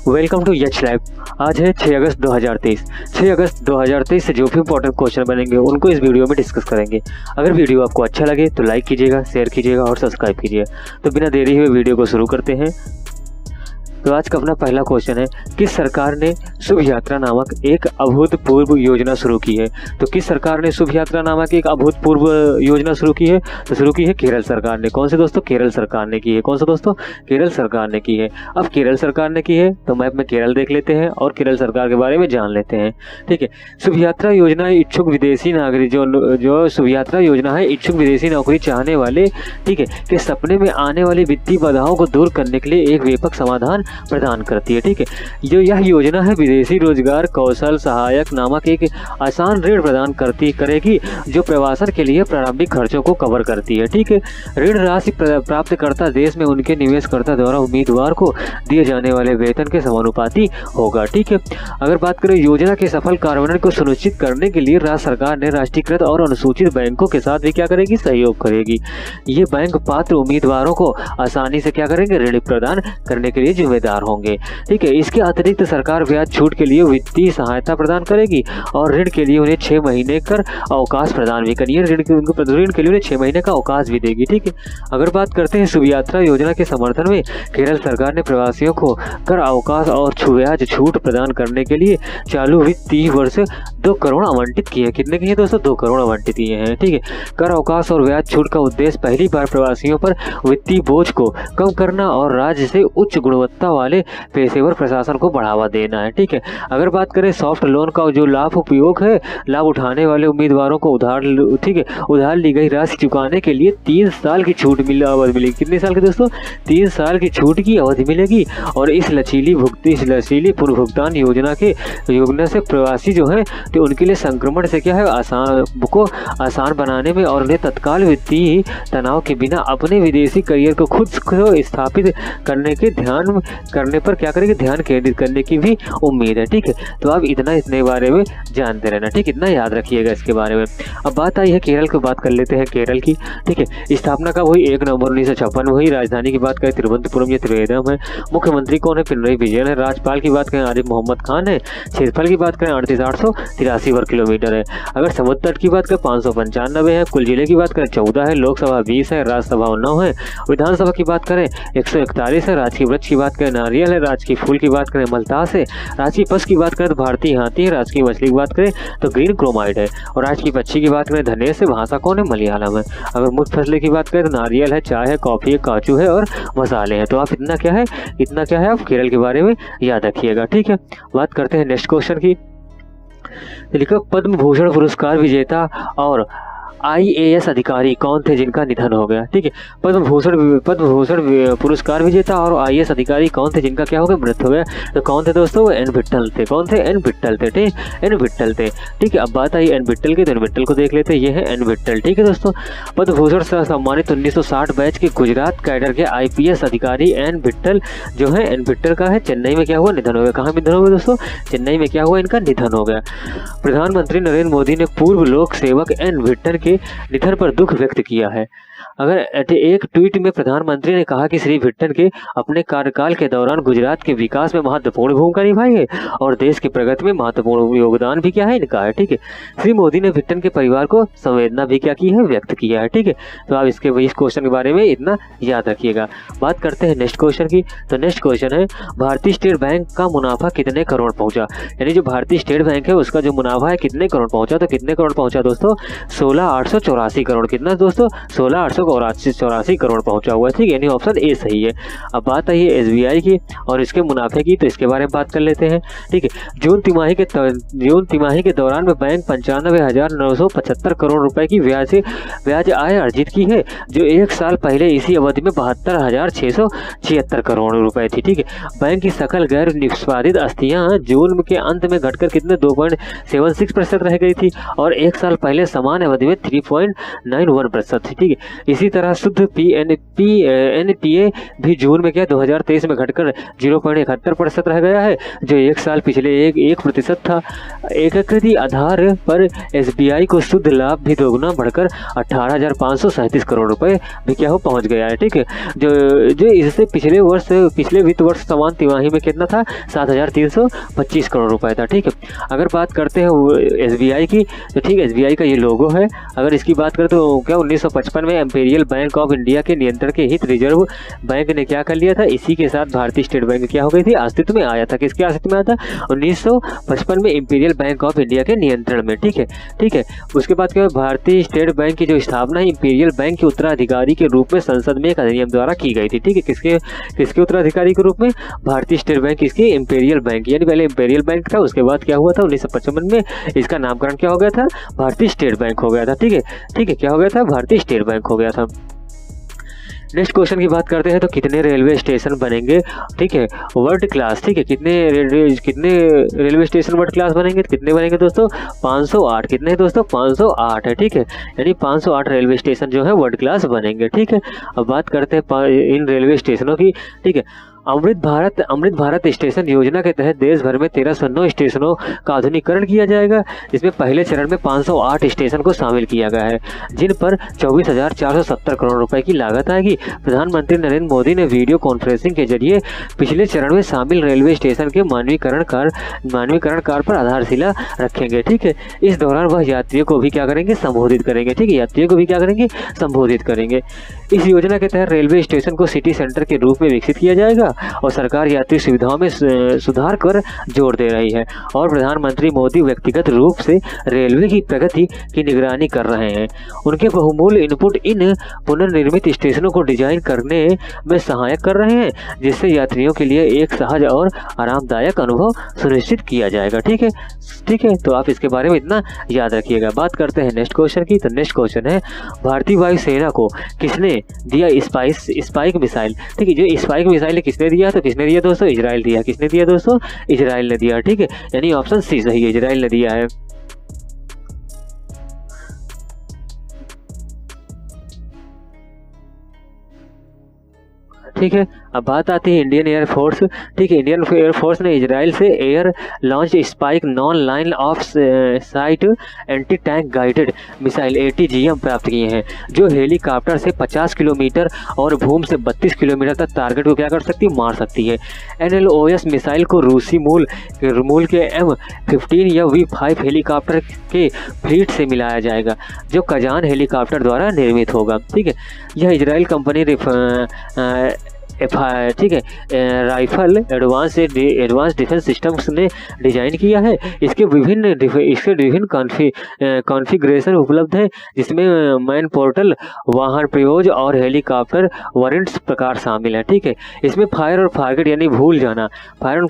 Welcome to H live. आज है 6 अगस्त 2023। 6 अगस्त 2023 से जो भी इंपॉर्टेंट क्वेश्चन बनेंगे उनको इस वीडियो में डिस्कस करेंगे। अगर वीडियो आपको अच्छा लगे तो लाइक कीजिएगा, शेयर कीजिएगा और सब्सक्राइब कीजिएगा। तो बिना देरी हुए वीडियो को शुरू करते हैं। तो आज का अपना पहला क्वेश्चन है, किस सरकार ने शुभ यात्रा नामक एक अभूतपूर्व योजना शुरू की है? तो किस सरकार ने शुभ यात्रा नामक एक अभूतपूर्व योजना शुरू की है? तो शुरू की है केरल सरकार ने। कौन से दोस्तों? केरल सरकार ने की है। कौन सा दोस्तों? केरल सरकार ने की है। अब केरल सरकार ने की है तो मैप में केरल देख लेते हैं और केरल सरकार के बारे में जान लेते हैं। ठीक है, शुभ यात्रा योजना इच्छुक विदेशी नागरिक जो शुभ यात्रा योजना है इच्छुक विदेशी नौकरी चाहने वाले, ठीक है, के सपने में आने वाली वित्तीय बाधाओं को दूर करने के लिए एक व्यापक समाधान प्रदान करती है। ठीक है, जो यह योजना है विदेशी रोजगार कौशल सहायक नामक एक आसान ऋण प्रदान करेगी जो प्रवासन के लिए प्रारंभिक खर्चों को कवर करती है। ठीक है, ऋण राशि प्राप्तकर्ता देश में उनके निवेशकर्ता द्वारा उम्मीदवार को दिए जाने वाले वेतन के समानुपाती होगा। ठीक है, अगर बात करें योजना के सफल कार्यान्वयन को सुनिश्चित करने के लिए राज्य सरकार ने राष्ट्रीयकृत और अनुसूचित बैंकों के साथ भी क्या करेगी? सहयोग करेगी। ये बैंक पात्र उम्मीदवारों को आसानी से क्या करेंगे? ऋण प्रदान करने के लिए जिम्मेदार होंगे। ठीक है, इसके अतिरिक्त सरकार ब्याज छूट के लिए वित्तीय सहायता प्रदान करेगी और ऋण के लिए उन्हें 6 महीने का अवकाश प्रदान भी करेगी। ऋण के लिए उन्हें 6 महीने का अवकाश भी देगी। ठीक है, अगर बात करते हैं शुभ यात्रा योजना के समर्थन में केरल सरकार ने प्रवासियों को कर अवकाश और ब्याज छूट प्रदान करने के लिए चालू वित्तीय वर्ष 2 करोड़ आवंटित किए। कितने किए दोस्तों? 2 करोड़ आवंटित किए हैं। ठीक है, कर अवकाश और ब्याज छूट का उद्देश्य पहली बार प्रवासियों पर वित्तीय बोझ को कम करना और राज्य से उच्च गुणवत्ता वाले पेशेवर प्रशासन को बढ़ावा देना है। ठीक है, अगर बात करें सॉफ्ट लोन का जो लाभ उठाने वाले उम्मीदवारों को उधार ली गई राशि चुकाने के लिए 3 साल की छूट अवधि मिलेगी। कितने साल की दोस्तों? 3 साल की छूट की अवधि मिलेगी। और इस लचीली पुनर्भुगतान योजना से प्रवासी जो है तो उनके लिए संक्रमण से क्या है आसान बनाने में और उन्हें तत्काल वित्तीय तनाव के बिना अपने विदेशी करियर को खुद स्थापित करने पर क्या करेंगे? ध्यान केंद्रित करने की भी उम्मीद है। ठीक है, तो आप इतने बारे में जानते रहना। ठीक, इतना याद रखिएगा इसके बारे में। अब बात आई है केरल की, बात कर लेते हैं केरल की। ठीक है, स्थापना का वही 1 नवंबर 1956 वही। राजधानी की बात करें तिरुवनंतपुरम या त्रिवेंद्रम है। मुख्यमंत्री कौन है? पिनरई विजयन है। राज्यपाल की बात करें आरिफ मोहम्मद खान है। क्षेत्रफल की बात करें 38,883 वर्ग किलोमीटर है। अगर समुद्र तट की बात करें 595 है। कुल जिले की बात करें 14 है। लोकसभा 20 है। राज्यसभा 9 है। विधानसभा की बात करें 141 है। राजकीय वृक्ष की बात करें नारियल है। राजकीय फूल की बात करें मलतास है। राजकीय पशु की बात करें तो भारतीय हाथी है। राजकीय मछली की बात करें तो ग्रीन क्रोमाइड है। और राजकीय पक्षी की बात करें धनेश है। भाषा कौन है? मलयालम है। अगर मुख्य फसलें की बात करें तो नारियल है, चाय है, कॉफी है, काजू है और मसाले हैं। तो आप इतना क्या है आप केरल के बारे में याद रखिएगा। ठीक है, बात करते हैं नेक्स्ट क्वेश्चन की। लिखो पद्म भूषण पुरस्कार विजेता और IAS अधिकारी कौन थे जिनका निधन हो गया? ठीक है, पद्म भूषण पुरस्कार विजेता और IAS अधिकारी कौन थे जिनका क्या हो गया? मृत्यु हो गया। तो कौन थे दोस्तों? एन विट्ठल थे। कौन थे? एन विट्ठल थे। ठीक, एन विट्ठल थे। ठीक है, अब बात आई एन विट्ठल की, तो एन विट्ठल को देख लेते हैं। ये है एन विट्ठल। ठीक है दोस्तों, पद्म भूषण से सम्मानित 1960 बैच के गुजरात कैडर के IPS अधिकारी एन विट्ठल जो है, एन विट्ठल का है चेन्नई में क्या हुआ? निधन हो गया। कहाँ निधन हो गया दोस्तों? चेन्नई में क्या हुआ? इनका निधन हो गया। प्रधानमंत्री नरेंद्र मोदी ने पूर्व लोक सेवक एन विट्ठल के निधन पर दुख व्यक्त किया है। अगर एक ट्वीट में प्रधानमंत्री ने कहा कि श्री विट्ठल के अपने कार्यकाल के दौरान गुजरात के विकास में महत्वपूर्ण भूमिका निभाई है और देश की प्रगति में महत्वपूर्ण योगदान भी क्या है इनका है। ठीक है, श्री मोदी ने विट्ठल के परिवार को संवेदना भी क्या की है? व्यक्त किया है। ठीक है, तो आप इस क्वेश्चन के बारे में इतना याद रखिएगा। बात करते हैं नेक्स्ट क्वेश्चन की। तो नेक्स्ट क्वेश्चन है, भारतीय स्टेट बैंक का मुनाफा कितने करोड़ पहुंचा? यानी जो भारतीय स्टेट बैंक है उसका जो मुनाफा है कितने करोड़ पहुंचा? तो कितने करोड़ पहुंचा दोस्तों? 16,884 करोड़। कितना दोस्तों? 16,884 करोड़ पहुंचा हुआ है। ठीक है, यानी ऑप्शन ए सही है। अब बात आई है SBI की और इसके मुनाफे की, तो इसके बारे में बात कर लेते हैं। ठीक है, जून तिमाही के दौरान में बैंक 95,975 करोड़ रुपए की ब्याज आय अर्जित की है, जो 1 साल पहले इसी अवधि में 72,676 करोड़ रुपए थी। ठीक है, बैंक की सकल गैर निष्पादित आस्तियां जून के अंत में घटकर कितने 2.76% रह गई थी और 1 साल पहले समान अवधि में 3.91% थी। ठीक है, इसी तरह शुद्ध एनपीए भी जून में क्या 2023 में घटकर 0.71% रह गया है, जो एक साल पिछले 1% था। एकीकृत आधार पर एसबीआई को शुद्ध लाभ भी दोगुना बढ़कर 18,537 करोड़ रुपए भी क्या हो पहुंच गया है। ठीक है, जो इससे पिछले वित्त वर्ष समान तिमाही में कितना था, 7,325 करोड़ रुपए था। ठीक है, अगर बात करते हैं एसबीआई की, तो ठीक है, एसबीआई का ये लोगो है। अगर इसकी बात करें तो क्या 1955 में इंपीरियल बैंक ऑफ इंडिया के नियंत्रण के हित रिजर्व बैंक ने क्या कर लिया था, इसी के साथ भारतीय स्टेट बैंक क्या हो गई थी, अस्तित्व में आया था। किसके अस्तित्व में आया था, 1955 में इंपीरियल बैंक ऑफ इंडिया के नियंत्रण में। ठीक है, उसके बाद क्या, भारतीय स्टेट बैंक की जो स्थापना इंपीरियल बैंक के उत्तराधिकारी के रूप में संसद में एक अधिनियम द्वारा की गई थी। ठीक है, किसके उत्तराधिकारी के रूप में, भारतीय स्टेट बैंक, इसके इंपीरियल बैंक, यानी पहले इंपीरियल बैंक था, उसके बाद क्या हुआ था 1955 में इसका नामकरण क्या हो गया था, भारतीय स्टेट बैंक हो गया था। ठीक है, क्या हो गया था, भारतीय स्टेट बैंक हो गया था। नेक्स्ट क्वेश्चन की बात करते हैं, तो कितने रेलवे स्टेशन बनेंगे, ठीक है, वर्ल्ड क्लास। ठीक है, कितने रेलवे स्टेशन वर्ल्ड क्लास बनेंगे, कितने बनेंगे दोस्तों, 508। कितने हैं दोस्तों, 508 है। ठीक है, यानी 508 रेलवे स्टेशन जो है वर्ल्ड क्लास बनेंगे। ठीक है, अब बात करते हैं इन रेलवे स्टेशनों की। ठीक है, अमृत भारत स्टेशन योजना के तहत देश भर में 1309 स्टेशनों का आधुनिकीकरण किया जाएगा। इसमें पहले चरण में 508 स्टेशन को शामिल किया गया है, जिन पर 24,470 करोड़ रुपए की लागत आएगी। प्रधानमंत्री नरेंद्र मोदी ने वीडियो कॉन्फ्रेंसिंग के जरिए पिछले चरण में शामिल रेलवे स्टेशन के मानवीकरण कार्य पर आधारशिला रखेंगे। ठीक है, इस दौरान वह यात्रियों को भी क्या करेंगे, संबोधित करेंगे। ठीक है, यात्रियों को भी क्या करेंगे, संबोधित करेंगे। इस योजना के तहत रेलवे स्टेशन को सिटी सेंटर के रूप में विकसित किया जाएगा और सरकार यात्री सुविधाओं में सुधार कर जोर दे रही है और प्रधानमंत्री मोदी व्यक्तिगत रूप से रेलवे की प्रगति की निगरानी कर रहे हैं। उनके बहुमूल्य इनपुट इन पुनर्निर्मित स्टेशनों को डिजाइन करने में सहायक कर रहे हैं, जिससे यात्रियों के लिए एक सहज और आरामदायक अनुभव सुनिश्चित किया जाएगा। ठीक है, तो आप इसके बारे में इतना याद रखिएगा। बात करते हैं नेक्स्ट क्वेश्चन की। तो नेक्स्ट क्वेश्चन है, भारतीय वायुसेना को किसने दिया स्पाइक मिसाइल। ठीक है, जो स्पाइक मिसाइल किसने दिया, तो किसने दिया दोस्तों, इजराइल दिया। किसने दिया दोस्तों, इजराइल ने दिया। ठीक है, यानी ऑप्शन सी सही है, इजराइल ने दिया है। ठीक है, अब बात आती है इंडियन एयरफोर्स। ठीक है, इंडियन एयरफोर्स ने इजराइल से air launch spike non line of site anti tank guided missile ATGM प्राप्त किए हैं, जो हेलीकॉप्टर से 50 किलोमीटर और भूमि से 32 किलोमीटर तक टारगेट को क्या कर सकती है, मार सकती है। NLOS मिसाइल को रूसी मूल के M15 या V5 हेलीकॉप्टर के फ्लीट से मिलाया जाएगा, जो कजान हेलीकॉप्टर द्वारा निर्मित होगा। ठीक है, यह इजराइल कंपनी ठीक है, राइफल एडवांस डिफेंस सिस्टम्स ने डिजाइन किया है। इसके विभिन्न कॉन्फ़िगरेशन उपलब्ध हैं, जिसमें मैन पोर्टल, वाहन प्रयोग और हेलीकॉप्टर वेरिएंट्स प्रकार शामिल है। ठीक है, इसमें फायर और फॉरगेट यानी भूल जाना, फायर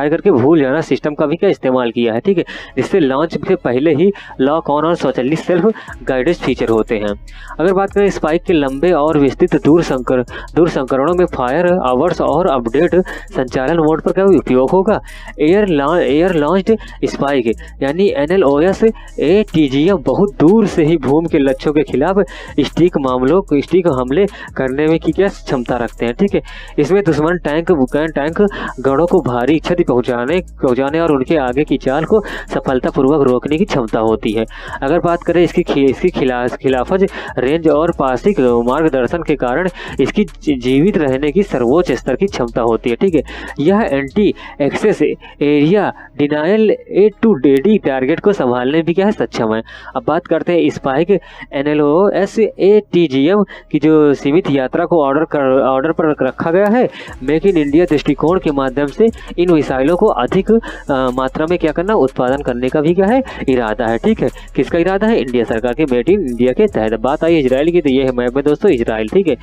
करके भूल जाना सिस्टम का भी क्या इस्तेमाल किया है। ठीक है, जिससे लॉन्च से पहले ही लॉक ऑन और स्वचालित सेल्फ गाइडेड फीचर होते हैं। अगर बात करें स्पाइक के लंबे और विस्तृत दूर संकरणों में फायर आवर्स और अपडेट संचालन मोड पर क्या उपयोग होगा। एयर लॉन्च्ड स्पाइक यानी NLOS ATGM बहुत दूर से ही भूमि के लक्ष्यों के खिलाफ स्टिक हमले करने में की क्या क्षमता रखते हैं। ठीक है, इसमें दुश्मन टैंक गणों को भारी क्षति पहुंचाने और उनके आगे की चाल को सफलतापूर्वक रोकने की क्षमता होती है। अगर बात करें इसकी खिलाफत रेंज और पासिक मार्गदर्शन के कारण इसकी जीवित रहने की सर्वोच्च स्तर की क्षमता होती है। ठीक है, यह anti access area denial to डेडी टारगेट को संभालने भी क्या है सक्षम है। अब बात करते हैं स्पाइक NLOS ATGM की जो सीमित यात्रा को ऑर्डर पर रखा गया है। मेक इन इंडिया दृष्टिकोण के माध्यम से इन मिसाइलों को अधिक मात्रा में क्या करना, उत्पादन करने का भी क्या है इरादा है। ठीक है, किसका इरादा है, इंडिया सरकार के मेड इन इंडिया के तहत। बात आई इजराइल की, तो ये है मैप में दोस्तों इजराइल। ठीक है,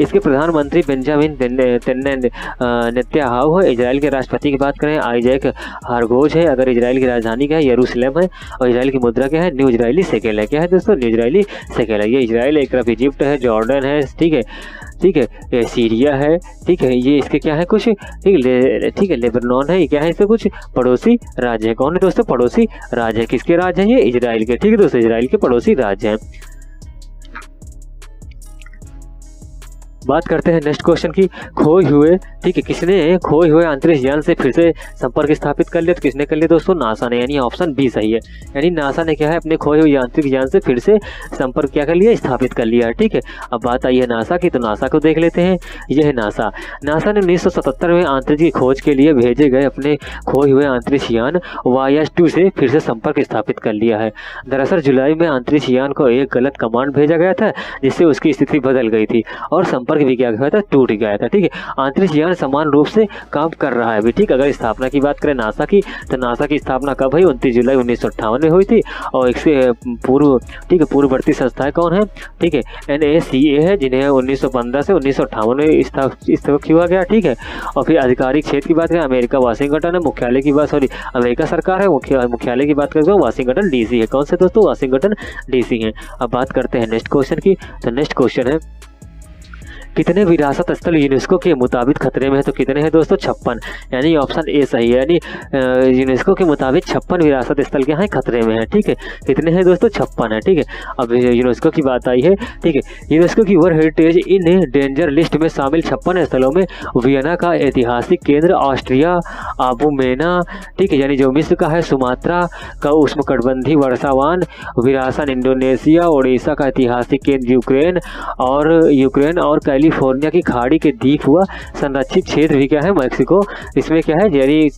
इसके प्रधानमंत्री बेंजामिन नेतन्याहू है। इजराइल के राष्ट्रपति की बात करें आइजैक हारगोज है। अगर इजराइल की राजधानी क्या है, यरूशलेम है। और इजराइल की मुद्रा क्या है, न्यू इजरायली शेकेल है। क्या है दोस्तों, न्यू इजरायली शेकेल है। ये इजराइल एक तरफ इजिप्ट है, जॉर्डन है। ठीक है, ये सीरिया है। ठीक है, ये इसके क्या है कुछ, ठीक है, लेबनान है। ये क्या है, इसके कुछ पड़ोसी राज्य है। कौन है दोस्तों, पड़ोसी राज्य है। किसके राज्य है, ये इजराइल के। ठीक है दोस्तों, इजराइल के पड़ोसी राज्य हैं। बात करते हैं नेक्स्ट क्वेश्चन की, खोए हुए, ठीक है, किसने खोए हुए अंतरिक्ष यान से फिर से संपर्क स्थापित कर लिया? तो किसने कर लिया दोस्तों? नासा ने, यानी ऑप्शन बी सही है। यानी नासा ने क्या है, अपने खोए हुए अंतरिक्ष यान से फिर से संपर्क क्या कर लिया? स्थापित कर लिया है, ठीक है। अब बात आई है नासा की, तो नासा को देख लेते हैं। यह है नासा। नासा ने 1977 में अंतरिक्ष की खोज के लिए भेजे गए अपने खोए हुए अंतरिक्ष यान YS-2 से फिर से संपर्क स्थापित कर लिया है। दरअसल जुलाई में अंतरिक्ष यान को एक गलत कमांड भेजा गया था, जिससे उसकी स्थिति बदल गई थी और संपर्क भी क्या गया था? टूट गया था, ठीक है। अंतरिक्ष यान समान रूप से काम कर रहा है अभी, ठीक। अगर स्थापना की बात करें नासा की, तो नासा की स्थापना कब हुई? 29 जुलाई 1958 में हुई थी। और इससे पूर्व, ठीक है, पूर्ववर्ती संस्थाएं कौन है? ठीक है, NACA है, जिन्हें 1915 से 1958 में स्थापित किया गया, ठीक है। और फिर आधिकारिक क्षेत्र की बात करें, अमेरिका वाशिंगटन है। मुख्यालय की बात, सॉरी, अमेरिका सरकार है। मुख्यालय की बात करें तो वाशिंगटन DC है। कौन से दोस्तों? वाशिंगटन DC है। अब बात करते हैं नेक्स्ट क्वेश्चन की। तो नेक्स्ट क्वेश्चन है, कितने विरासत स्थल यूनेस्को के मुताबिक खतरे में है? तो कितने हैं दोस्तों? 56, यानी ऑप्शन ए सही है। यानी यूनेस्को के मुताबिक 56 विरासत स्थल क्या है? खतरे में है, ठीक है। कितने हैं दोस्तों? 56 है, ठीक है। अब यूनेस्को की बात आई है, ठीक है। यूनेस्को की world heritage in danger list में शामिल 56 स्थलों में वियना का ऐतिहासिक केंद्र, ऑस्ट्रिया आबूमेना, ठीक है, यानी जो मिस्र का है, सुमात्रा का उष्णकटिबंधीय वर्षावन, विरासन इंडोनेशिया, ओडिशा का ऐतिहासिक केंद्र यूक्रेन और कैलिफोर्निया की खाड़ी के द्वीप हुआ संरक्षित क्षेत्र भी क्या है? मैक्सिको। इसमें क्या है? यानी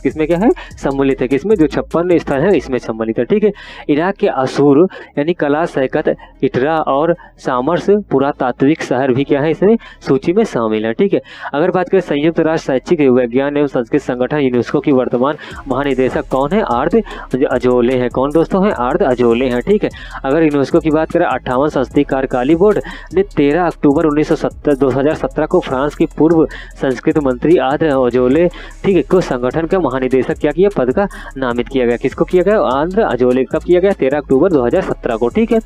किसमें क्या है? सम्मिलित है। किसमें? जो 56 स्थल है इसमें सम्मिलित है, ठीक है। इराक के असूर यानी कला सैकत, इटरा और सामर्स पुरातात्विक शहर भी क्या है? इसमें सूची में शामिल है, ठीक है। अगर बात करें संयुक्त राष्ट्र शैक्षिक विज्ञान एवं संस्कृत संगठन यूनेस्को की वर्तमान महानिदेशक कौन है? आर्द अजोले हैं। कौन दोस्तों हैं? आर्द अजोले हैं, ठीक है। अगर यूनेस्को की बात करें, 58वां संसदीय कार्यकाली बोर्ड ने 13 अक्टूबर 2017 को फ्रांस की पूर्व संस्कृत मंत्री आर्द अजोले, ठीक है, को संगठन का महानिदेशक क्या किया? पद का नामित किया गया। किसको किया गया? आर्द अजोले। कब किया गया? 13 अक्टूबर 2017 को, ठीक है।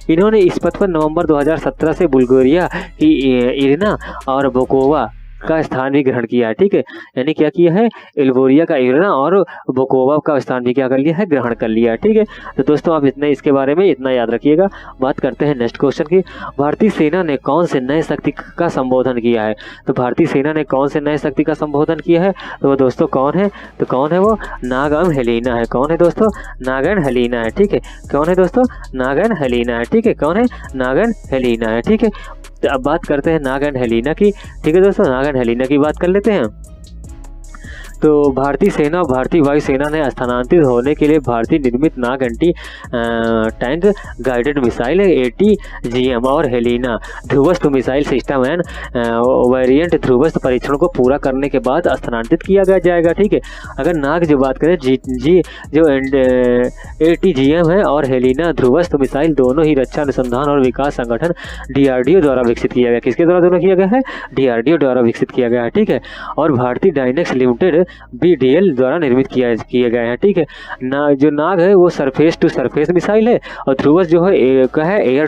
इन्होंने इस पद पर नवंबर 2017 से बुल्गारिया की इरिना और बोकोवा का स्थान भी ग्रहण किया है, ठीक है। यानी क्या किया है? इल्बोरिया का इरिना और बोकोवा का स्थान भी क्या कर लिया है? ग्रहण कर लिया है, ठीक है। तो दोस्तों आप इतने इसके बारे में इतना याद रखिएगा। बात करते हैं नेक्स्ट क्वेश्चन की। भारतीय सेना ने कौन से नए शक्ति का संबोधन किया है? तो भारतीय सेना ने कौन से नए शक्ति का संबोधन किया है? तो वो दोस्तों कौन है? तो कौन है वो? नाग-एन हेलेना है। कौन है दोस्तों? नाग-एन हेलेना है, ठीक है। कौन है दोस्तों? नाग-एन हेलेना है, ठीक है। कौन है? नाग-एन हेलेना है, ठीक है। तो अब बात करते हैं नाग-एन हेलेना की, ठीक है दोस्तों। नाग-एन हेलेना की बात कर लेते हैं। तो भारतीय सेना और भारतीय वायुसेना ने स्थानांतरित होने के लिए भारतीय निर्मित Nag anti tank guided missile ATGM और Helina Dhruvastra missile system and variant Dhruvastra परीक्षण को पूरा करने के बाद स्थानांतरित किया जाएगा, ठीक है। अगर नाग जो बात करें, जो ATGM है और हेलेना ध्रुवस्थ मिसाइल दोनों ही रक्षा अनुसंधान और विकास संगठन DRDO द्वारा विकसित किया गया। किसके द्वारा दोनों किया गया है? DRDO द्वारा विकसित किया गया है, ठीक है। और भारतीय डायनेक्स लिमिटेड BDL द्वारा निर्मित किए गए हैं, ठीक है। जो नाग है वो सरफेस टू सरफेस मिसाइल है और ध्रुवस जो है क्या है? एयर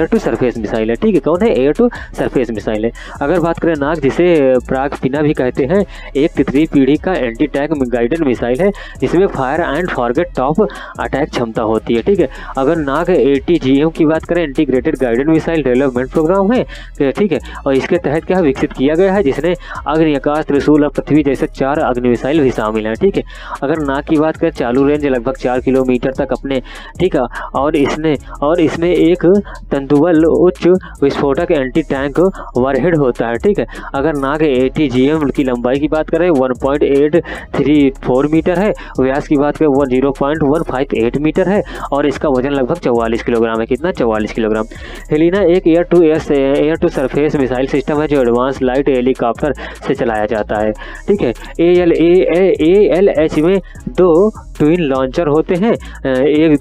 टू सरफेस मिसाइल है, ठीक है। कौन है? एयर टू सरफेस मिसाइल है। अगर बात करें नाग, जिसे प्राग-पिना भी कहते हैं, एक तृतीय पीढ़ी का एंटी टैंक गाइडेड मिसाइल है जिसमें fire and forget top attack क्षमता होती है, ठीक है। अगर नाग ATGM की बात करें, integrated guided missile development program है, ठीक है। और इसके तहत क्या विकसित किया गया है, जिसने अग्नि, आकाश, त्रिशूल और पृथ्वी जैसे 4 अग्नि मिसाइल भी शामिल है, ठीक है। अगर नाग की बात करें, चालू रेंज लगभग 4 किलोमीटर तक अपने, ठीक है। और इसमें एक तंतुबल उच्च विस्फोटक एंटी टैंक वॉरहेड होता है, ठीक है। अगर नाग ATGM की लंबाई की बात करें 1.834 मीटर है, व्यास की बात करें 0.158 मीटर है और इसका वजन लगभग 44 किलोग्राम है। कितना? 44 किलोग्राम। हेलेना एक air to surface missile system है जो एडवांस लाइट हेलीकॉप्टर से चलाया जाता है, ठीक है। ALH में 2 ट्विन लॉन्चर होते हैं, एक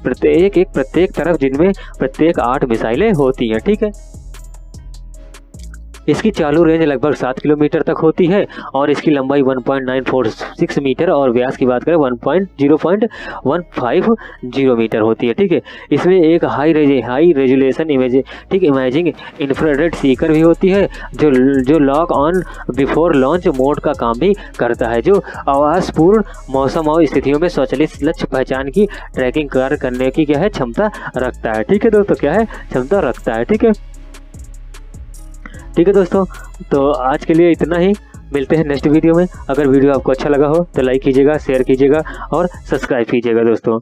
प्रत्येक तरफ, जिनमें प्रत्येक 8 मिसाइलें होती हैं, ठीक है। इसकी चालू रेंज लगभग 7 किलोमीटर तक होती है और इसकी लंबाई 1.946 मीटर और व्यास की बात करें 0.150 मीटर होती है, ठीक है। इसमें एक high resolution imaging infrared Sikar भी होती है जो lock on before launch mode का काम भी करता है, जो आवासपूर्ण मौसम और स्थितियों में स्वचालित लक्ष्य पहचान की ट्रैकिंग कार्य करने की क्या है? क्षमता रखता है, ठीक है दोस्तों। क्या है? क्षमता रखता है, ठीक है। ठीक है दोस्तों, तो आज के लिए इतना ही। मिलते हैं नेक्स्ट वीडियो में। अगर वीडियो आपको अच्छा लगा हो तो लाइक कीजिएगा, शेयर कीजिएगा और सब्सक्राइब कीजिएगा दोस्तों।